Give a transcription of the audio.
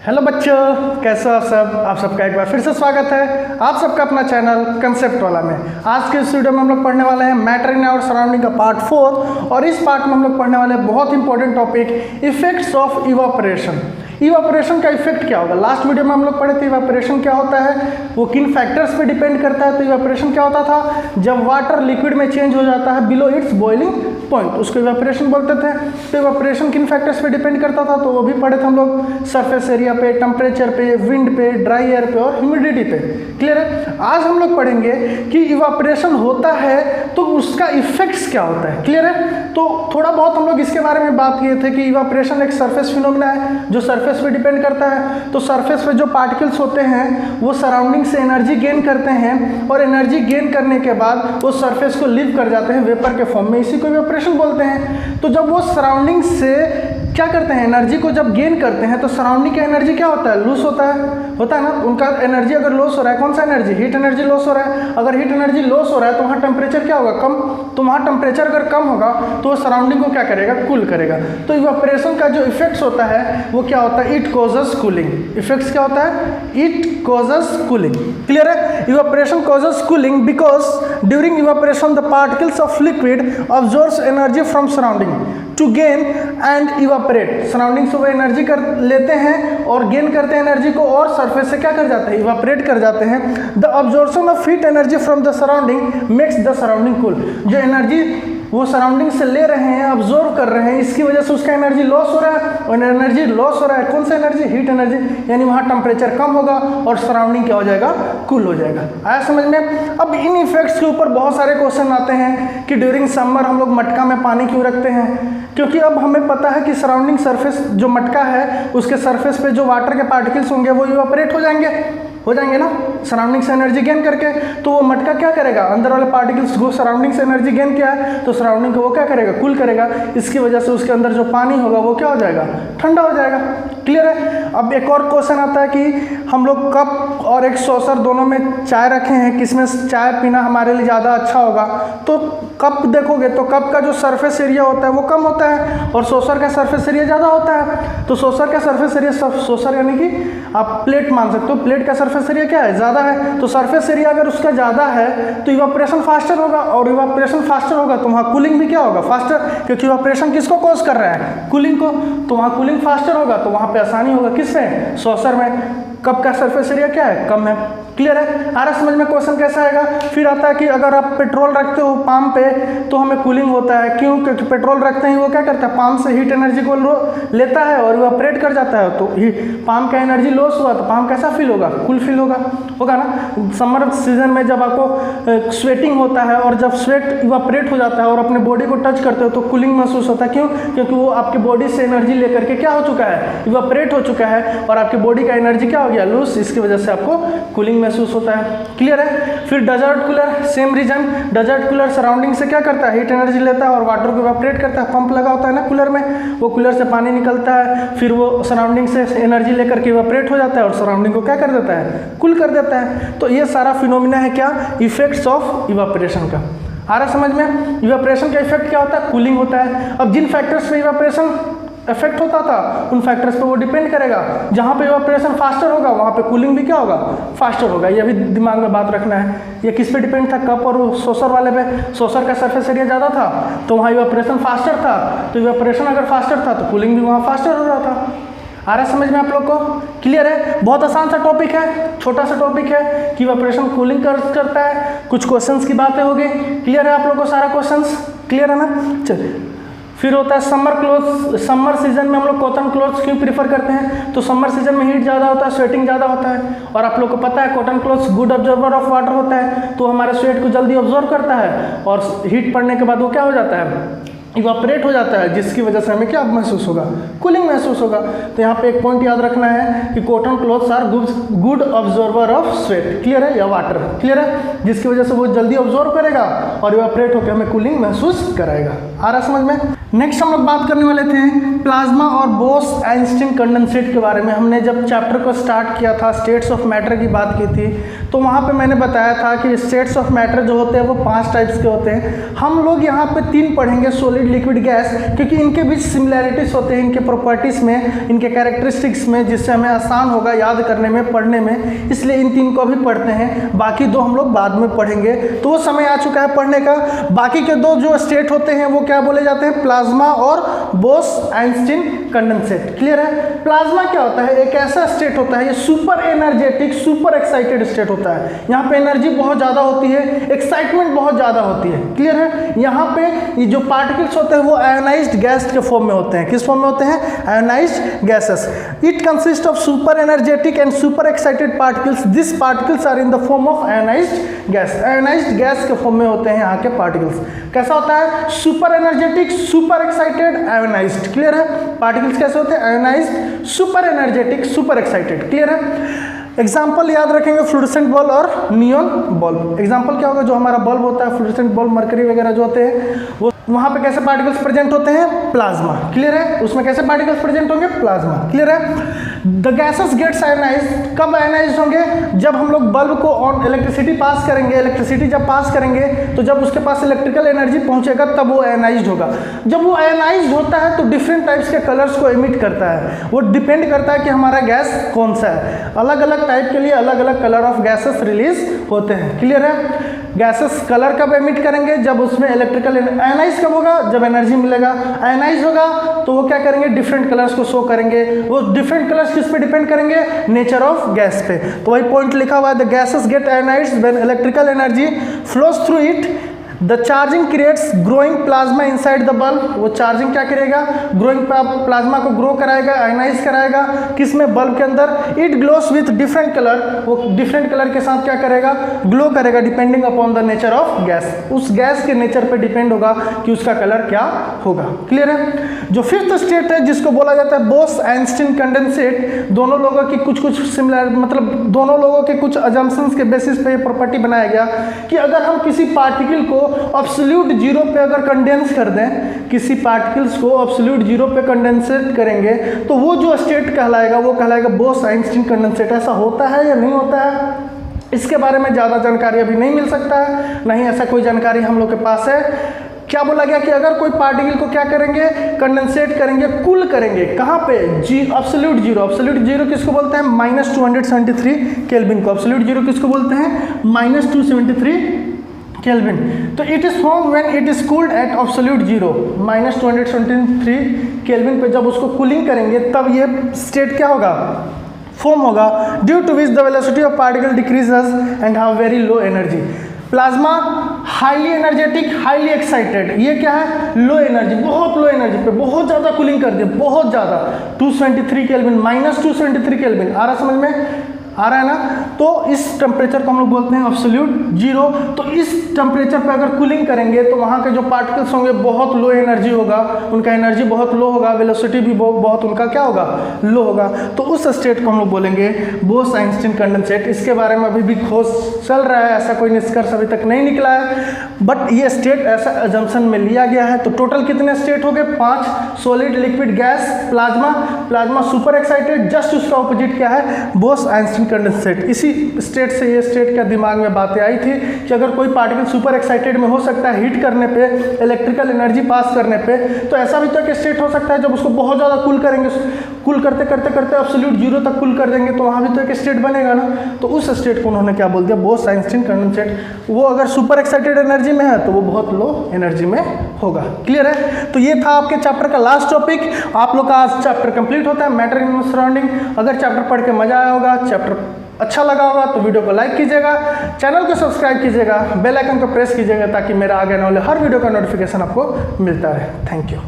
Hello बच्चों, कैसे हो आप सबका एक बार फिर से स्वागत है आप सबका अपना चैनल कंसेप्ट वाला में। आज के इस वीडियो में हम लोग पढ़ने वाले हैं मैटर इन आवर सराउंडिंग का पार्ट 4 और इस पार्ट में हम लोग पढ़ने वाले हैं बहुत important topic effects of evaporation. Evaporation का इफेक्ट क्या होगा? लास्ट वीडियो में हम लोग पढ़े थे इवापोरेशन क्या होता है, वो किन फैक्टर्स पे डिपेंड करता है। तो इवापोरेशन क्या होता था, जब वाटर लिक्विड में चेंज हो जाता है बिलो इट्स बॉइलिंग पॉइंट, उसको इवापोरेशन बोलते थे। तो इवापोरेशन किन फैक्टर्स पे डिपेंड करता था, तो वो भी पढ़े थे हम लोग, सरफेस एरिया पे, टेम्परेचर पे, विंड पे, ड्राई एयर पे और ह्यूमिडिटी पे। क्लियर है? आज हम लोग पढ़ेंगे कि इवापोरेशन होता है तो उसका इफेक्ट्स क्या होता है। क्लियर है? तो थोड़ा बहुत हम लोग इसके बारे में बात किए थे कि इवापोरेशन एक सरफेस फिनोमिना है जो सरफेस पे डिपेंड करता है। तो सरफेस पे जो पार्टिकल्स होते हैं वो सराउंडिंग से एनर्जी गेन करते हैं और एनर्जी गेन करने के बाद वो सरफेस को लीव कर जाते हैं वेपर के फॉर्म में, इसी को इवापोरेशन बोलते हैं। तो जब वो सराउंडिंग से क्या करते हैं, एनर्जी को जब गेन करते हैं तो सराउंडिंग का एनर्जी क्या होता है, लूज होता है ना। उनका एनर्जी अगर लॉस हो रहा है, कौन सा एनर्जी, हीट एनर्जी लॉस हो रहा है। अगर हीट एनर्जी लॉस हो रहा है तो वहाँ टेम्परेचर क्या होगा, कम। तो वहाँ टेम्परेचर अगर कम होगा तो वो सराउंडिंग को क्या करेगा, कूल करेगा। तो इवापोरेशन का जो इफेक्ट्स होता है वो क्या होता है, इट कॉजेस कूलिंग। इफेक्ट्स क्या होता है, इट कॉजेस कूलिंग। क्लियर है? Evaporation causes cooling because during evaporation the particles of liquid absorbs energy from surrounding to gain and evaporate. Surrounding से वो एनर्जी कर लेते हैं और गेन करते हैं एनर्जी को और सरफेस से क्या कर जाते हैं, इवापोरेट कर जाते हैं। The absorption of heat energy from the surrounding makes the surrounding cool. जो एनर्जी वो सराउंडिंग से ले रहे हैं, ऑब्जर्व कर रहे हैं, इसकी वजह से उसका एनर्जी लॉस हो रहा है और एनर्जी लॉस हो रहा है, कौन सा एनर्जी, हीट एनर्जी, यानी वहाँ टेम्परेचर कम होगा और सराउंडिंग क्या हो जाएगा, कूल हो जाएगा। आया समझ में? अब इन इफेक्ट्स के ऊपर बहुत सारे क्वेश्चन आते हैं कि ड्यूरिंग समर हम लोग मटका में पानी क्यों रखते हैं, क्योंकि अब हमें पता है कि सराउंडिंग सरफेस जो मटका है उसके सरफेस पे जो वाटर के पार्टिकल्स होंगे वो इवापोरेट हो जाएंगे ना सराउंडिंग से एनर्जी गेन करके। तो वो मटका क्या करेगा, अंदर वाले पार्टिकल्स को सराउंडिंग से एनर्जी गेन किया है तो सराउंडिंग को वो क्या करेगा, कूल करेगा। इसकी वजह से उसके अंदर जो पानी होगा वो क्या हो जाएगा, ठंडा हो जाएगा। क्लियर है? अब एक और क्वेश्चन आता है कि हम लोग कप और एक सॉसर दोनों में चाय रखे हैं, किसमें चाय पीना हमारे लिए ज़्यादा अच्छा होगा। तो कप देखोगे तो कप का जो सरफेस एरिया होता है वो कम होता है और सॉसर का सरफेस एरिया ज़्यादा होता है। तो सॉसर का सरफेस एरिया, सॉसर यानी कि आप प्लेट मान सकते हो, प्लेट का सरफेस एरिया क्या है, ज़्यादा है। तो सरफेस एरिया अगर उसका ज़्यादा है तो इवापोरेशन फास्टर होगा और इवापोरेशन फास्टर होगा तो वहाँ कूलिंग भी क्या होगा, फास्टर, क्योंकि इवापोरेशन किसको कॉज कर रहा है, कूलिंग को। तो वहाँ कूलिंग फास्टर होगा तो वहाँ पे आसानी होगा, किससे, सॉसर में। कप का सरफेस एरिया क्या है, कम है। क्लियर है? आ रहा समझ में क्वेश्चन कैसा आएगा? फिर आता है कि अगर आप पेट्रोल रखते हो पाम पे तो हमें कूलिंग होता है, क्यों, क्योंकि पेट्रोल रखते हैं वो क्या करता है, पाम से हीट एनर्जी को लेता है और इवापोरेट कर जाता है। तो पाम का एनर्जी लॉस हुआ तो पाम कैसा फील होगा, कूल फील होगा ना। समर सीजन में जब आपको स्वेटिंग होता है और जब स्वेट इवापोरेट हो जाता है और अपने बॉडी को टच करते हो तो कूलिंग महसूस होता है, क्यों, क्योंकि वो आपके बॉडी से एनर्जी लेकर के क्या हो चुका है, इवापोरेट हो चुका है और आपकी बॉडी का एनर्जी क्या हो गया, लूज, इसकी वजह से आपको कूलिंग महसूस होता है। क्लियर है? फिर desert cooler, same reason. Desert cooler surrounding से क्या करता है, हीट एनर्जी लेता है और वाटर को इवापोरेट करता है। पंप लगा होता है ना कूलर में, वो कूलर से पानी निकलता है, फिर वो सराउंडिंग से एनर्जी लेकर के इवापोरेट हो जाता है और सराउंडिंग को क्या कर देता है, कूल कर देता है। तो ये सारा फिनोमिना है क्या, इफेक्ट्स ऑफ इवापोरेशन का। आ रहा समझ में? इवापोरेशन का इफेक्ट क्या होता है, कूलिंग होता है। अब जिन फैक्टर्स पे इवापोरेशन इफेक्ट होता था उन फैक्टर्स पे वो डिपेंड करेगा। जहाँ पे इवापोरेशन फास्टर होगा वहाँ पे कूलिंग भी क्या होगा, फास्टर होगा। ये भी दिमाग में बात रखना है। ये किस पे डिपेंड था, कप और सॉसर वाले पे। सॉसर का सरफेस एरिया ज़्यादा था तो वहाँ इवापोरेशन फास्टर था, तो इवापोरेशन अगर फास्टर था तो कूलिंग भी वहाँ फास्टर हो रहा था। आ रहा समझ में आप लोग को? क्लियर है? बहुत आसान सा टॉपिक है, छोटा सा टॉपिक है कि इवापोरेशन कूलिंग करता है। कुछ क्वेश्चंस की बातें हो गई। क्लियर है आप लोग को सारा क्वेश्चंस? क्लियर है ना? चलिए, फिर होता है समर क्लोथ। समर सीजन में हम लोग कॉटन क्लोथ्स क्यों प्रीफर करते हैं, तो समर सीजन में हीट ज़्यादा होता है, स्वेटिंग ज़्यादा होता है और आप लोग को पता है cotton clothes good observer of water होता है, तो हमारे स्वेट को जल्दी ऑब्जर्व करता है और हीट पड़ने के बाद वो क्या हो जाता है, इवापोरेट हो जाता है, जिसकी वजह से हमें क्या महसूस होगा, कूलिंग महसूस होगा। तो यहाँ पे एक पॉइंट याद रखना है कि cotton clothes are good observer of sweat. Clear है? या वाटर। क्लियर है? जिसकी वजह से वो जल्दी ऑब्जर्व करेगा और इवापोरेट होकर हमें कूलिंग महसूस कराएगा। आ रहा समझ में? नेक्स्ट हम लोग बात करने वाले थे प्लाज्मा और बोस आइंस्टीन कंडेंसेट के बारे में। हमने जब चैप्टर को स्टार्ट किया था, स्टेट्स ऑफ मैटर की बात की थी, तो वहाँ पे मैंने बताया था कि स्टेट्स ऑफ मैटर जो होते हैं वो 5 टाइप्स के होते हैं। हम लोग यहाँ पे 3 पढ़ेंगे, सॉलिड, लिक्विड, गैस, क्योंकि इनके बीच सिमिलैरिटीज होते हैं, इनके प्रॉपर्टीज़ में, इनके कैरेक्टरिस्टिक्स में, जिससे हमें आसान होगा याद करने में, पढ़ने में। इसलिए इन 3 को भी पढ़ते हैं, बाकी 2 हम लोग बाद में पढ़ेंगे। तो वो समय आ चुका है पढ़ने का। बाकी के 2 जो स्टेट होते हैं वो क्या बोले जाते हैं? प्लाज्मा और बोस आइंस्टीन कंडेंसेट। क्लियर है? प्लाज्मा क्या होता है? एक ऐसा स्टेट होता है, ये super energetic, super excited state होता है। यहाँ पे एनर्जी बहुत ज़्यादा होती है, एक्साइटमेंट बहुत ज़्यादा होती है। क्लियर है? यहाँ पे ये जो पार्टिकल्स होते हैं वो आयोनाइज्ड गैस के फॉर्म में होते हैं। किस फॉर्म में होते हैं? Ionized gases. It consist of super energetic and super excited particles. This particles are in the form of ionized gas. Ionized gas के फॉर्म में होते हैं यहाँ के पार्टिकल्स। कैसा होता है? Super energetic, super excited, ionized. Clear है? पार्टिकल्स कैसे होते हैं? Ionized, super energetic, super excited. Clear है? एग्जाम्पल याद रखेंगे, फ्लोरेसेंट बल्ब और नियॉन बल्ब। एग्जाम्पल क्या होगा? जो हमारा बल्ब होता है, फ्लोरेसेंट बल्ब, मरकरी वगैरह जो होते हैं, वो वहाँ पे कैसे पार्टिकल्स प्रेजेंट होते हैं? प्लाज्मा। क्लियर है? उसमें कैसे पार्टिकल्स प्रेजेंट होंगे? प्लाज्मा। क्लियर है? The gases gets ionized. कब आयोनाइज्ड होंगे? जब हम लोग बल्ब को ऑन इलेक्ट्रिसिटी पास करेंगे। इलेक्ट्रिसिटी जब पास करेंगे तो जब उसके पास इलेक्ट्रिकल एनर्जी पहुंचेगा तब वो आयोनाइज्ड होगा। जब वो आयोनाइज्ड होता है तो डिफरेंट टाइप्स के कलर्स को एमिट करता है। वो डिपेंड करता है कि हमारा गैस कौन सा है। अलग अलग टाइप के लिए अलग अलग कलर ऑफ गैसेस रिलीज होते हैं। क्लियर है? गैसेस कलर कब एमिट करेंगे? जब उसमें इलेक्ट्रिकल आयोनाइज कब होगा? जब एनर्जी मिलेगा। आयोनाइज होगा तो वो क्या करेंगे? डिफरेंट कलर्स को शो करेंगे। वो डिफरेंट कलर्स किस पे डिपेंड करेंगे? नेचर ऑफ गैस पे। तो वही पॉइंट लिखा हुआ है, the gases get ionized when electrical energy flows through it. The charging creates growing plasma inside the bulb. वो चार्जिंग क्या करेगा? ग्रोइंग प्लाज्मा को ग्रो कराएगा, आयोनाइज कराएगा। किसमें? बल्ब के अंदर। It glows with different colour. वो डिफरेंट कलर के साथ क्या करेगा? ग्लो करेगा, depending upon the nature of gas. उस गैस के नेचर पे डिपेंड होगा कि उसका कलर क्या होगा। क्लियर है? जो 5th स्टेट है जिसको बोला जाता है बोस आइंस्टीन कंडेंसेट, दोनों लोगों की कुछ सिमिलर, मतलब दोनों लोगों के कुछ अजम्पशंस के बेसिस पे ये प्रॉपर्टी बनाया गया कि अगर हम किसी पार्टिकल को एब्सोल्यूट जीरो पे अगर कंडेंस कर दें, किसी पार्टिकल्स को एब्सोल्यूट जीरो पे कंडेंसेट करेंगे तो वो जो स्टेट कहलाएगा वो कहलाएगा बोस आइंस्टीन कंडेंसेट। ऐसा होता है या नहीं होता है? इसके बारे में ज़्यादा जानकारी अभी नहीं मिल सकता है, नहीं ऐसा कोई जानकारी हम लोग के पास है। क्या बोला गया कि अगर कोई पार्टिकल को क्या करेंगे? कंडेंसेट करेंगे, कूल करेंगे। कहाँ पे? Absolute zero. एब्सोल्यूट जीरो किसको बोलते हैं? -273 केल्विन को। एब्सोल्यूट जीरो किसको बोलते हैं? -273 केल्विन। तो it is form when it is cooled at absolute zero, -273 kelvin पे जब उसको कूलिंग करेंगे तब ये स्टेट क्या होगा? फॉर्म होगा। Due to which the velocity of particle decreases and have very low energy. Plasma highly energetic, highly excited. ये क्या है? लो एनर्जी, बहुत लो एनर्जी पे बहुत ज़्यादा कूलिंग कर दिया, बहुत ज़्यादा। 273 केल्विन, -273 केल्विन। आ रहा समझ में? आ रहा है ना? तो इस टेम्परेचर को हम लोग बोलते हैं एब्सोल्यूट जीरो। तो इस टेम्परेचर पे अगर कूलिंग करेंगे तो वहाँ के जो पार्टिकल्स होंगे बहुत लो एनर्जी होगा, उनका एनर्जी बहुत लो होगा, वेलोसिटी भी बहुत उनका क्या होगा? लो होगा। तो उस स्टेट को हम लोग बोलेंगे बोस आइंस्टीन कंडेंसेट। इसके बारे में अभी भी खोज चल रहा है, ऐसा कोई निष्कर्ष अभी तक नहीं निकला है, बट ये स्टेट ऐसा एजम्पशन में लिया गया है। तो टोटल कितने स्टेट हो गए? 5। Solid, liquid, gas, plasma. Plasma super excited, just उसका ऑपोजिट क्या है? Bose Einstein condensate. इसी स्टेट से ये स्टेट का दिमाग में बातें आई थी कि अगर कोई पार्टिकल सुपर एक्साइटेड में हो सकता है हीट करने पे, इलेक्ट्रिकल एनर्जी पास करने पे, तो ऐसा भी तो एक स्टेट हो सकता है जब उसको बहुत ज़्यादा कूल करेंगे, कूल करते करते करते एब्सोल्यूट जीरो तक कूल कर देंगे तो वहाँ भी तो एक स्टेट बनेगा ना। तो उस स्टेट को उन्होंने क्या बोल दिया? Bose Einstein condensate. वो अगर सुपर एक्साइटेड एनर्जी में है तो वो बहुत लो एनर्जी में होगा। क्लियर है? तो ये था आपके चैप्टर का लास्ट टॉपिक। आप लोग का आज चैप्टर कंप्लीट होता है, मैटर इन सराउंडिंग। अगर चैप्टर पढ़ के मजा आया होगा, चैप्टर अच्छा लगा होगा तो वीडियो को लाइक कीजिएगा, चैनल को सब्सक्राइब कीजिएगा, बेल आइकन को प्रेस कीजिएगा ताकि मेरा आगे आने वाले हर वीडियो का नोटिफिकेशन आपको मिलता रहे। Thank you.